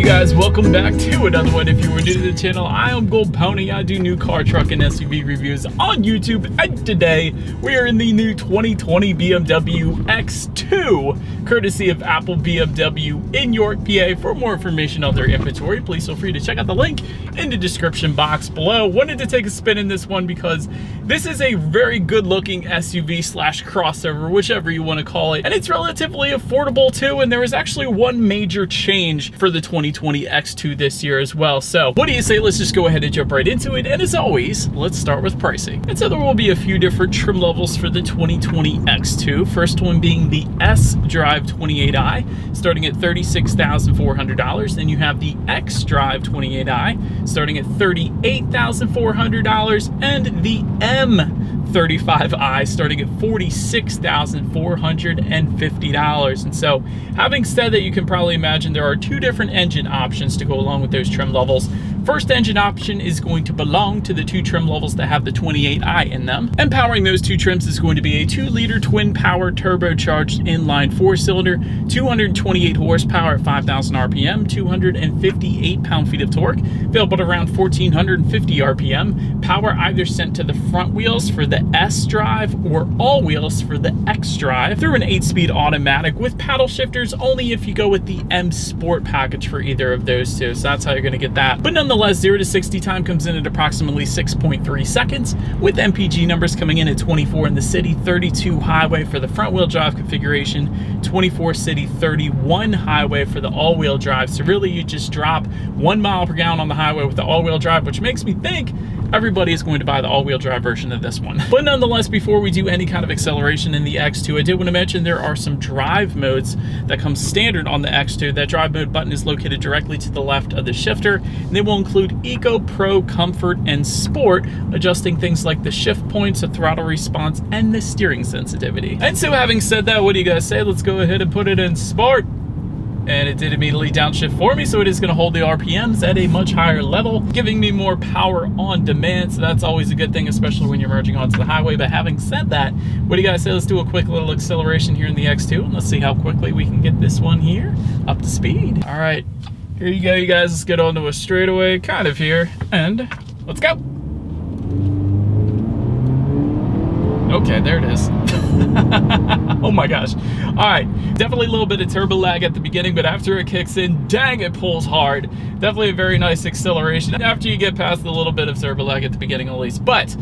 guys, welcome back to another one. If you were new to the channel, I am Gold Pony. I do new car, truck, and SUV reviews on YouTube, and today we are in the new 2020 BMW X2, courtesy of Apple BMW in York, PA. For more information on their inventory, please feel free to check out the link in the description box below. Wanted to take a spin in this one because this is a very good looking SUV slash crossover, whichever you want to call it, and it's relatively affordable too, and there is actually one major change for the 2020 X2 this year as well. So what do you say, let's just go ahead and jump right into it, and as always, let's start with pricing. And so there will be a few different trim levels for the 2020 X2, first one being the S-Drive 28i, starting at $36,400. Then you have the X-Drive 28i, starting at $38,400, and the M35i starting at $46,450. And so, having said that, you can probably imagine there are two different engine options to go along with those trim levels. First engine option is going to belong to the two trim levels that have the 28i in them. And powering those two trims is going to be a 2-liter twin-power turbocharged inline 4-cylinder, 228 horsepower at 5,000 RPM, 258 pound-feet of torque, available at around 1,450 RPM. Power either sent to the front wheels for the S-Drive or all wheels for the X-Drive through an 8-speed automatic with paddle shifters only if you go with the M Sport package for either of those two. So that's how you're going to get that. But nonetheless, 0 to 60 time comes in at approximately 6.3 seconds, with MPG numbers coming in at 24 in the city, 32 highway for the front wheel drive configuration, 24 city, 31 highway for the all-wheel drive. So really you just drop 1 mile per gallon on the highway with the all-wheel drive, which makes me think everybody is going to buy the all-wheel drive version of this one. But nonetheless, before we do any kind of acceleration in the X2, I did want to mention there are some drive modes that come standard on the X2. That drive mode button is located directly to the left of the shifter, and they will include Eco, Pro, Comfort, and Sport, adjusting things like the shift points, the throttle response, and the steering sensitivity. And so having said that, what do you guys say? Let's go ahead and put it in Sport. And it did immediately downshift for me, so it is going to hold the RPMs at a much higher level, giving me more power on demand. So that's always a good thing, especially when you're merging onto the highway. But having said that, what do you guys say? Let's do a quick little acceleration here in the X2, and let's see how quickly we can get this one here up to speed. All right, here you go, you guys. Let's get onto a straightaway, kind of here, and let's go. Okay, there it is. Oh my gosh. All right, definitely a little bit of turbo lag at the beginning, but after it kicks in, dang, it pulls hard. Definitely a very nice acceleration after you get past a little bit of turbo lag at the beginning at least. But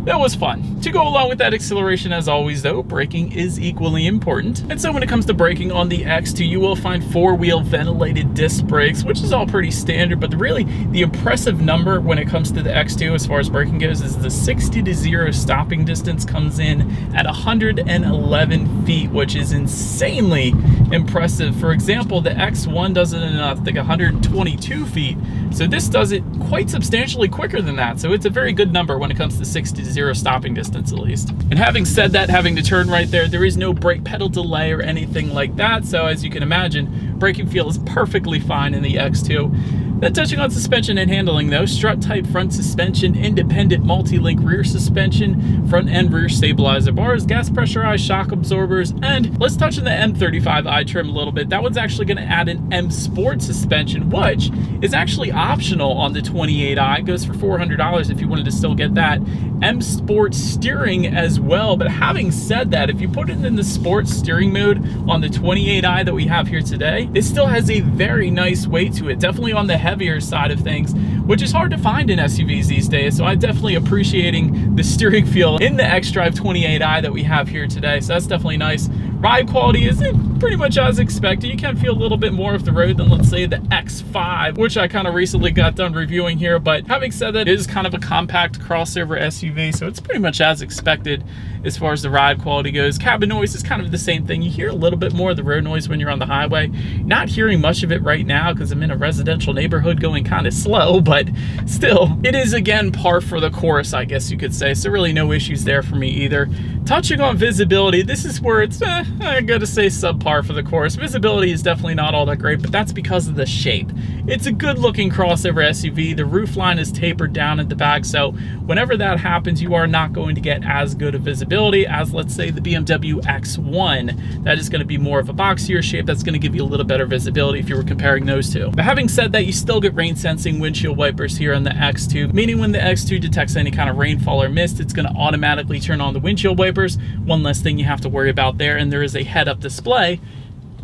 that was fun. To go along with that acceleration, as always though, braking is equally important. And so when it comes to braking on the X2, you will find 4-wheel ventilated disc brakes, which is all pretty standard, but really the impressive number when it comes to the X2 as far as braking goes is the 60 to 0 stopping distance comes in at 111 feet, which is insanely impressive. For example, the X1 does it in I think 122 feet. So this does it quite substantially quicker than that. So it's a very good number when it comes to 60 to 0 stopping distance at least. And having said that, having to turn right there is no brake pedal delay or anything like that. So as you can imagine, braking feels perfectly fine in the X2. Then touching on suspension and handling though, strut type front suspension, independent multi-link rear suspension, front and rear stabilizer bars, gas pressurized shock absorbers, and let's touch on the M35i trim a little bit. That one's actually going to add an M Sport suspension, which is actually optional on the 28i. It goes for $400 if you wanted to still get that. M Sport steering as well, but having said that, if you put it in the sport steering mode on the 28i that we have here today, it still has a very nice weight to it, definitely on the heavier side of things, which is hard to find in SUVs these days. So I'm definitely appreciating the steering feel in the X-Drive 28i that we have here today. So that's definitely nice. Ride quality is pretty much as expected. You can feel a little bit more of the road than, let's say, the X5, which I kind of recently got done reviewing here. But having said that, it is kind of a compact crossover SUV, so it's pretty much as expected as far as the ride quality goes. Cabin noise is kind of the same thing. You hear a little bit more of the road noise when you're on the highway. Not hearing much of it right now because I'm in a residential neighborhood going kind of slow, but still, it is again par for the course, I guess you could say. So really no issues there for me either. Touching on visibility, this is where it's, I gotta say, subpar for the course. Visibility is definitely not all that great, but that's because of the shape. It's a good looking crossover SUV. The roof line is tapered down at the back, so whenever that happens, you are not going to get as good of visibility as, let's say, the BMW X1. That is going to be more of a boxier shape. That's going to give you a little better visibility if you were comparing those two. But having said that, you still get rain sensing windshield wipers here on the X2, meaning when the X2 detects any kind of rainfall or mist, it's going to automatically turn on the windshield wipers. One less thing you have to worry about there, and there is a head-up display.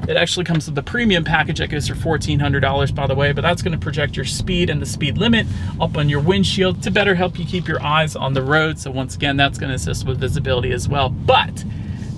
It actually comes with the premium package that goes for $1,400, by the way, but that's going to project your speed and the speed limit up on your windshield to better help you keep your eyes on the road. So once again, that's going to assist with visibility as well. But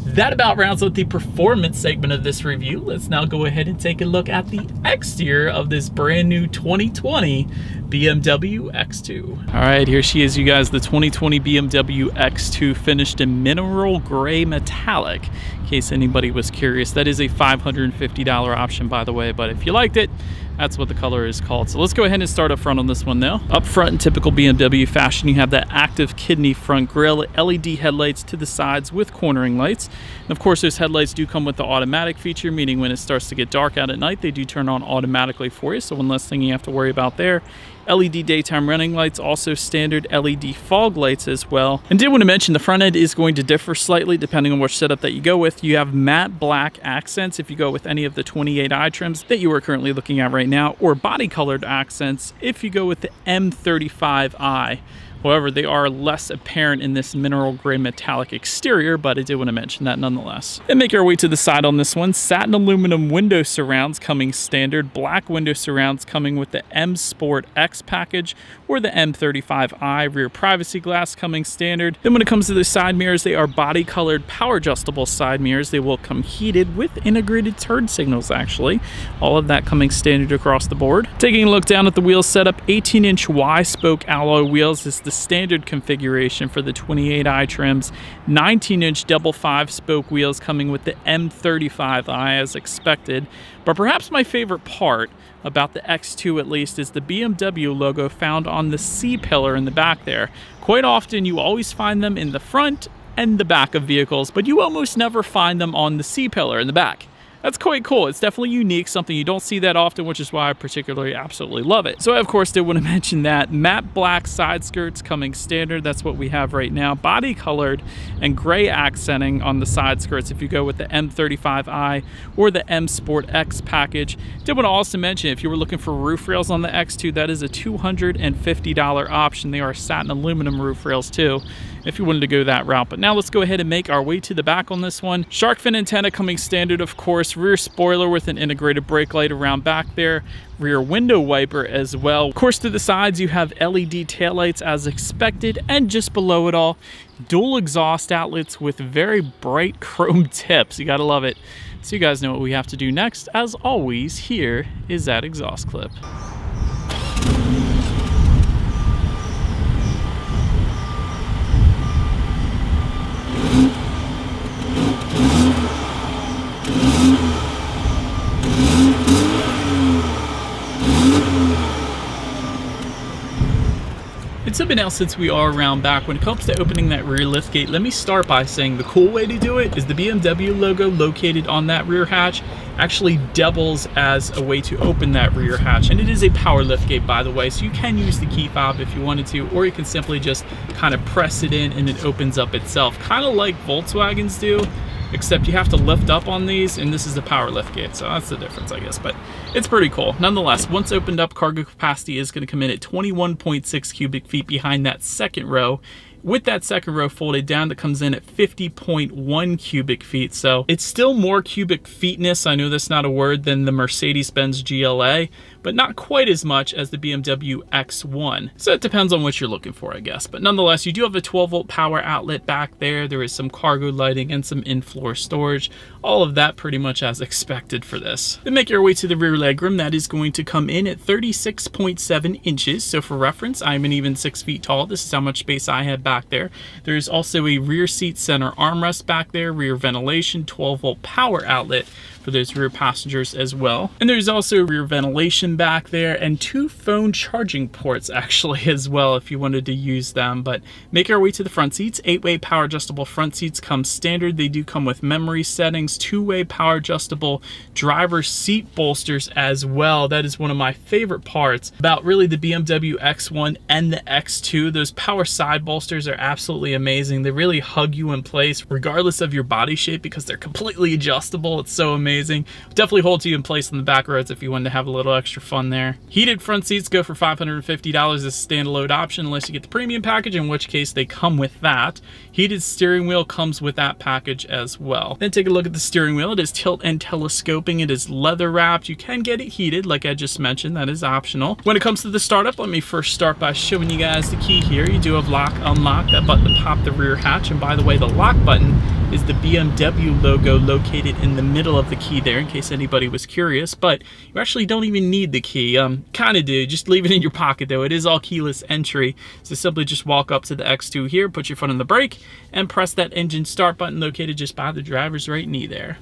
that about rounds out the performance segment of this review. Let's now go ahead and take a look at the exterior of this brand new 2020 BMW X2. All right, here she is, you guys, the 2020 BMW X2 finished in mineral gray metallic. In case anybody was curious, that is a $550 option, by the way, but if you liked it, that's what the color is called. So let's go ahead and start up front on this one now. Up front, in typical BMW fashion, you have that active kidney front grille, LED headlights to the sides with cornering lights. And of course, those headlights do come with the automatic feature, meaning when it starts to get dark out at night, they do turn on automatically for you. So one less thing you have to worry about there. LED daytime running lights, also standard LED fog lights as well. And did want to mention the front end is going to differ slightly depending on which setup that you go with. You have matte black accents if you go with any of the 28i trims that you are currently looking at right now, or body colored accents if you go with the M35i. However, they are less apparent in this mineral gray metallic exterior, but I did want to mention that nonetheless. And make our way to the side on this one. Satin aluminum window surrounds coming standard. Black window surrounds coming with the M Sport X package or the M35i. Rear privacy glass coming standard. Then when it comes to the side mirrors, they are body colored power adjustable side mirrors. They will come heated with integrated turn signals actually. All of that coming standard across the board. Taking a look down at the wheel setup, 18-inch Y-spoke alloy wheels is the standard configuration for the 28i trims. 19-inch double 5-spoke wheels coming with the M35i as expected. But perhaps my favorite part about the X2 at least is the BMW logo found on the C-pillar in the back there. Quite often you always find them in the front and the back of vehicles, but you almost never find them on the C-pillar in the back. That's quite cool. It's definitely unique, something you don't see that often, which is why I particularly absolutely love it. So I, of course, did want to mention that. Matte black side skirts coming standard. That's what we have right now. Body colored and gray accenting on the side skirts if you go with the M35i or the M Sport X package. Did want to also mention, if you were looking for roof rails on the X2, that is a $250 option. They are satin aluminum roof rails too, if you wanted to go that route. But now let's go ahead and make our way to the back on this one. Shark fin antenna coming standard, of course. Rear spoiler with an integrated brake light around back there. Rear window wiper as well. Of course, to the sides, you have LED taillights as expected. And just below it all, dual exhaust outlets with very bright chrome tips. You gotta love it. So you guys know what we have to do next. As always, here is that exhaust clip. It's been out since we are around back. When it comes to opening that rear liftgate, let me start by saying the cool way to do it is the BMW logo located on that rear hatch actually doubles as a way to open that rear hatch. And it is a power liftgate, by the way, so you can use the key fob if you wanted to, or you can simply just kind of press it in and it opens up itself, kind of like Volkswagens do, except you have to lift up on these, and this is the power liftgate, so that's the difference, I guess. But it's pretty cool. Nonetheless, once opened up, cargo capacity is going to come in at 21.6 cubic feet behind that second row. With that second row folded down, that comes in at 50.1 cubic feet. So it's still more cubic feetness, I know that's not a word, than the Mercedes-Benz GLA, but not quite as much as the BMW X1. So it depends on what you're looking for, I guess. But nonetheless, you do have a 12-volt power outlet back there. There is some cargo lighting and some in-floor storage. All of that pretty much as expected for this. Then make your way to the rear legroom. That is going to come in at 36.7 inches. So for reference, I'm an even 6 feet tall. This is how much space I have back there. There's also a rear seat center armrest back there, rear ventilation, 12-volt power outlet for those rear passengers as well. And there's also rear ventilation back there and 2 phone charging ports actually as well if you wanted to use them. But make our way to the front seats. 8-way power adjustable front seats come standard. They do come with memory settings, 2-way power adjustable driver seat bolsters as well. That is one of my favorite parts about really the BMW X1 and the X2. Those power side bolsters are absolutely amazing. They really hug you in place regardless of your body shape because they're completely adjustable. It's so amazing. Definitely holds you in place on the back roads if you wanted to have a little extra fun there. Heated front seats go for $550 as a standalone option unless you get the premium package, in which case they come with that. Heated steering wheel comes with that package as well. Then take a look at the steering wheel. It is tilt and telescoping. It is leather wrapped. You can get it heated like I just mentioned. That is optional. When it comes to the startup, let me first start by showing you guys the key here. You do have lock, unlock, that button to pop the rear hatch. And by the way, the lock button is the BMW logo located in the middle of the key there in case anybody was curious, but you actually don't even need the key. Kind of do, just leave it in your pocket though. It is all keyless entry, so simply just walk up to the X2 here, put your foot on the brake and press that engine start button located just by the driver's right knee there.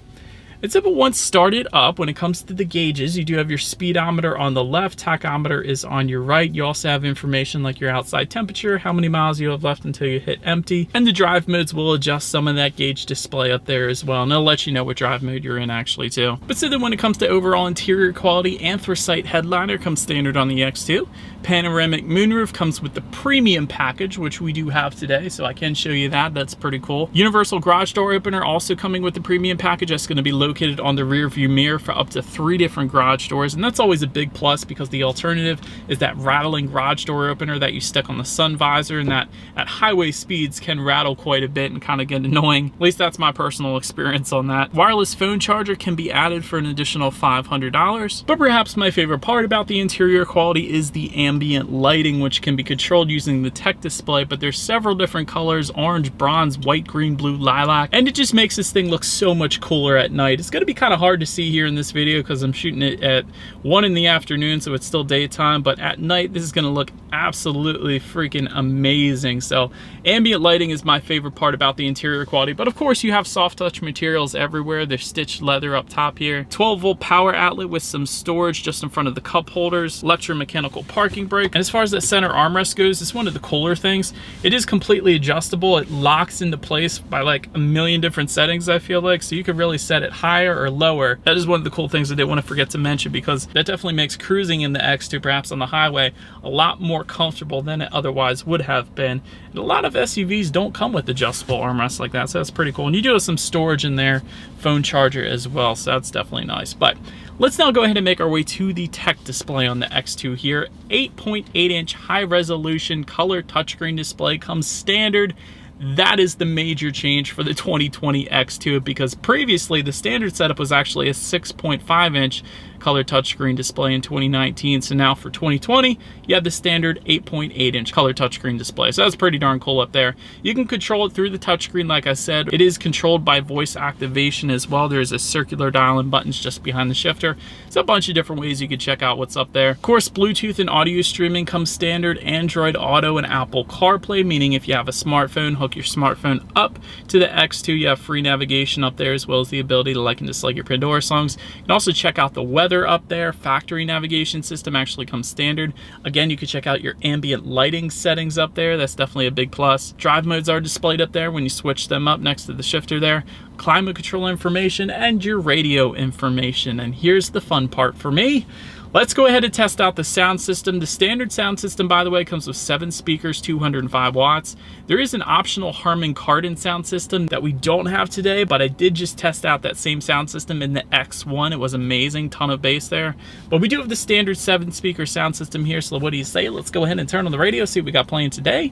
It's simple once started up. When it comes to the gauges, you do have your speedometer on the left, tachometer is on your right. You also have information like your outside temperature, how many miles you have left until you hit empty, and the drive modes will adjust some of that gauge display up there as well, and it'll let you know what drive mode you're in actually too. But so then when it comes to overall interior quality, anthracite headliner comes standard on the X2. Panoramic moonroof comes with the premium package, which we do have today, so I can show you that. That's pretty cool. Universal garage door opener also coming with the premium package. That's going to be located on the rear view mirror for up to 3 different garage doors, and that's always a big plus because the alternative is that rattling garage door opener that you stick on the sun visor, and that at highway speeds can rattle quite a bit and kind of get annoying. At least that's my personal experience on that. Wireless phone charger can be added for an additional $500. But perhaps my favorite part about the interior quality is the ambient lighting, which can be controlled using the tech display, but there's several different colors: orange, bronze, white, green, blue, lilac, and it just makes this thing look so much cooler at night. It's going to be kind of hard to see here in this video because I'm shooting it at 1 in the afternoon, so it's still daytime, but at night this is going to look absolutely freaking amazing. So ambient lighting is my favorite part about the interior quality, but of course you have soft touch materials everywhere. There's stitched leather up top here, 12-volt power outlet with some storage just in front of the cup holders, electromechanical parking brake. And as far as the center armrest goes, it's one of the cooler things. It is completely adjustable. It locks into place by like a million different settings, I feel like, so you could really set it higher or lower. That is one of the cool things I didn't want to forget to mention, because that definitely makes cruising in the X2, perhaps on the highway, a lot more comfortable than it otherwise would have been. And a lot of SUVs don't come with adjustable armrests like that, so that's pretty cool. And you do have some storage in there, phone charger as well, so that's definitely nice. But let's now go ahead and make our way to the tech display on the X2 here. 8.8-inch high-resolution color touchscreen display comes standard. That is the major change for the 2020 X2, because previously the standard setup was actually a 6.5-inch color touchscreen display in 2019. So now for 2020, you have the standard 8.8-inch color touchscreen display. So that's pretty darn cool up there. You can control it through the touchscreen, like I said. It is controlled by voice activation as well. There's a circular dial and buttons just behind the shifter. So a bunch of different ways you can check out what's up there. Of course, Bluetooth and audio streaming comes standard, Android Auto and Apple CarPlay, meaning if you have a smartphone, hook your smartphone up to the X2, you have free navigation up there, as well as the ability to like and dislike your Pandora songs. You can also check out the weather up there. Factory navigation system actually comes standard. Again, you can check out your ambient lighting settings up there. That's definitely a big plus. Drive modes are displayed up there when you switch them up next to the shifter there. Climate control information and your radio information. And here's the fun part for me. Let's go ahead and test out the sound system. The standard sound system, by the way, comes with 7 speakers, 205 watts. There is an optional Harman Kardon sound system that we don't have today, but I did just test out that same sound system in the X1. It was amazing, ton of bass there. But we do have the standard 7-speaker sound system here, so what do you say? Let's go ahead and turn on the radio, see what we got playing today,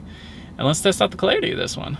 and let's test out the clarity of this one.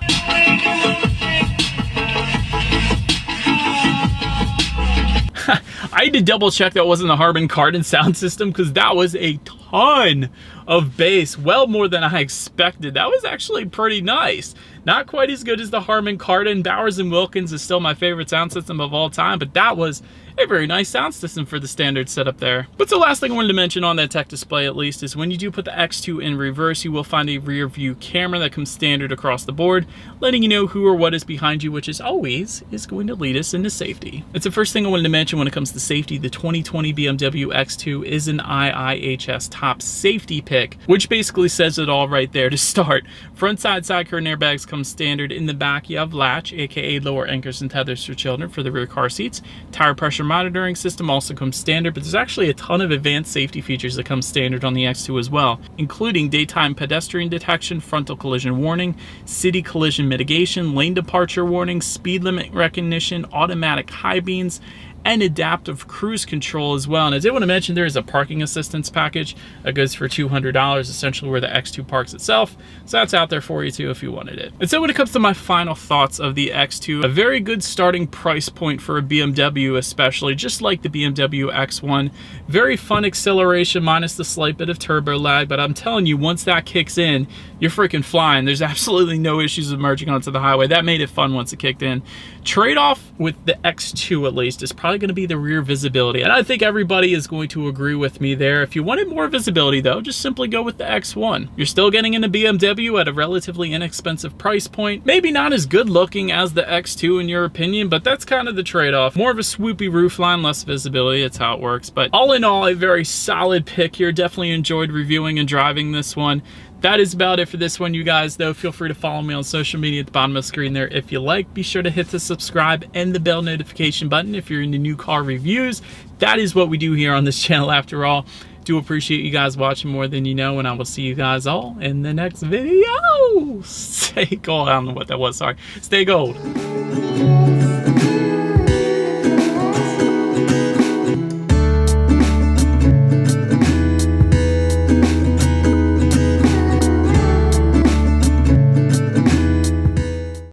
I had to double check that wasn't a Harman Kardon sound system, because that was a ton of bass, well more than I expected. That was actually pretty nice. Not quite as good as the Harman Kardon. Bowers & Wilkins is still my favorite sound system of all time, but that was a very nice sound system for the standard setup there. But the last thing I wanted to mention on that tech display, at least, is when you do put the X2 in reverse, you will find a rear view camera that comes standard across the board, letting you know who or what is behind you, which is always is going to lead us into safety. It's the first thing I wanted to mention when it comes to safety. The 2020 BMW X2 is an IIHS top safety pick, which basically says it all right there to start. Front side curtain airbags come standard. In the back, you have latch, aka lower anchors and tethers for children for the rear car seats. Tire pressure monitoring system also comes standard, but there's actually a ton of advanced safety features that come standard on the X2 as well, including daytime pedestrian detection, frontal collision warning, city collision mitigation, lane departure warning, speed limit recognition, automatic high beams, and adaptive cruise control as well. And I did want to mention there is a parking assistance package that goes for $200, essentially where the X2 parks itself. So that's out there for you too if you wanted it. And so when it comes to my final thoughts of the X2, a very good starting price point for a BMW, especially just like the BMW X1. Very fun acceleration minus the slight bit of turbo lag, but I'm telling you, once that kicks in, you're freaking flying. There's absolutely no issues with merging onto the highway. That made it fun once it kicked in. Trade-off with the X2 at least is probably going to be the rear visibility, and I think everybody is going to agree with me there. If you wanted more visibility though, just simply go with the X1. You're still getting into BMW at a relatively inexpensive price point. Maybe not as good looking as the X2 in your opinion, but that's kind of the trade-off. More of a swoopy roofline, less visibility. That's how it works. But all in all, a very solid pick here. Definitely enjoyed reviewing and driving this one. That is about it for this one, you guys, though. Feel free to follow me on social media at the bottom of the screen there if you like. Be sure to hit the subscribe and the bell notification button if you're into new car reviews. That is what we do here on this channel after all. Do appreciate you guys watching more than you know, and I will see you guys all in the next video. Stay gold. I don't know what that was, sorry. Stay gold.